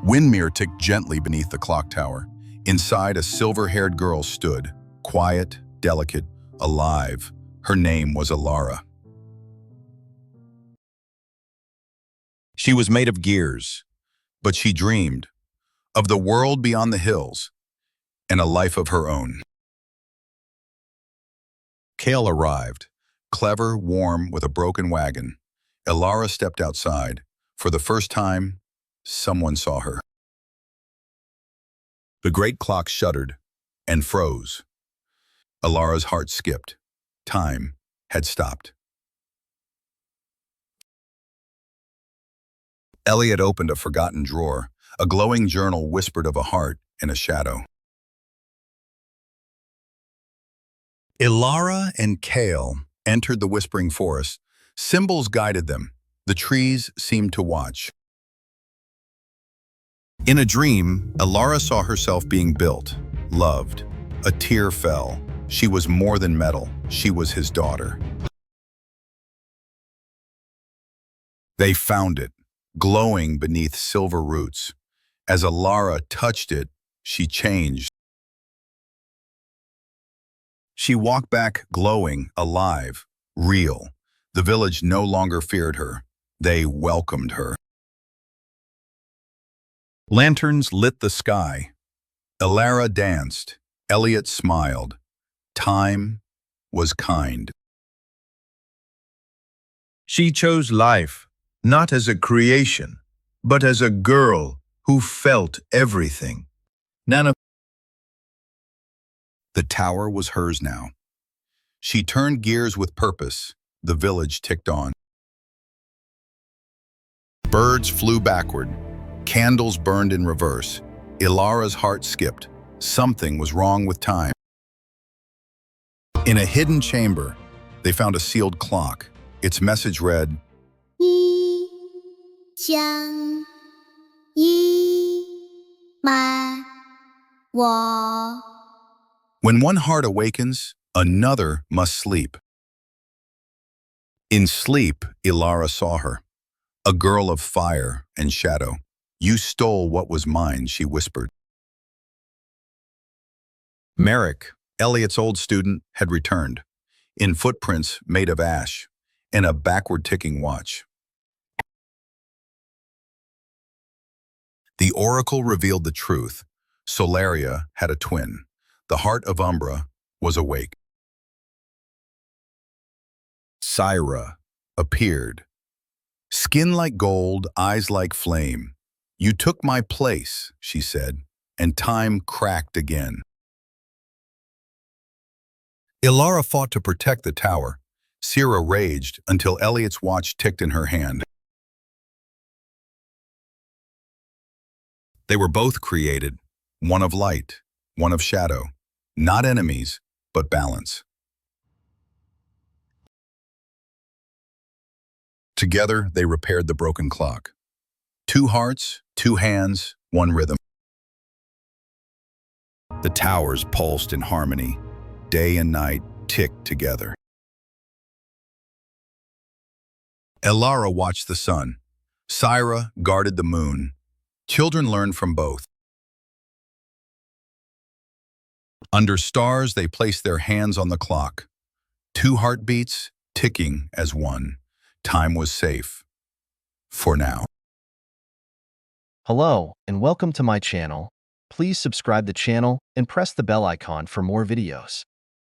Windmere ticked gently beneath the clock tower. Inside, a silver-haired girl stood, quiet, delicate, alive. Her name was Alara. She was made of gears, but she dreamed of the world beyond the hills and a life of her own. Kale arrived, clever, warm, with a broken wagon. Alara stepped outside. For the first time, someone saw her. The great clock shuddered and froze. Alara's heart skipped. Time had stopped. Elliot opened a forgotten drawer. A glowing journal whispered of a heart in a shadow. Alara and Kale entered the whispering forest. Symbols guided them. The trees seemed to watch. In a dream, Alara saw herself being built, loved. A tear fell. She was more than metal. She was his daughter. They found it, glowing beneath silver roots. As Alara touched it, she changed. She walked back glowing, alive, real. The village no longer feared her. They welcomed her. Lanterns lit the sky. Alara danced. Elliot smiled. Time was kind. She chose life, not as a creation, but as a girl who felt everything. Nana. The tower was hers now. She turned gears with purpose. The village ticked on. Birds flew backward. Candles burned in reverse. Alara's heart skipped. Something was wrong with time. In a hidden chamber, they found a sealed clock. Its message read, 一将一满我 when one heart awakens, another must sleep. In sleep, Alara saw her, a girl of fire and shadow. You stole what was mine, she whispered. Merrick, Elliot's old student, had returned, in footprints made of ash, and a backward-ticking watch. The oracle revealed the truth. Solaria had a twin. The heart of Umbra was awake. Syra appeared. Skin like gold, eyes like flame. You took my place, she said, and time cracked again. Alara fought to protect the tower. Syra raged until Elliot's watch ticked in her hand. They were both created, one of light, one of shadow. Not enemies, but balance. Together, they repaired the broken clock. 2 hearts, 2 hands, 1 rhythm. The towers pulsed in harmony. Day and night ticked together. Alara watched the sun. Syra guarded the moon. Children learned from both. Under stars, they placed their hands on the clock. 2 heartbeats, ticking as one. Time was safe. For now. Hello, and welcome to my channel. Please subscribe the channel and press the bell icon for more videos.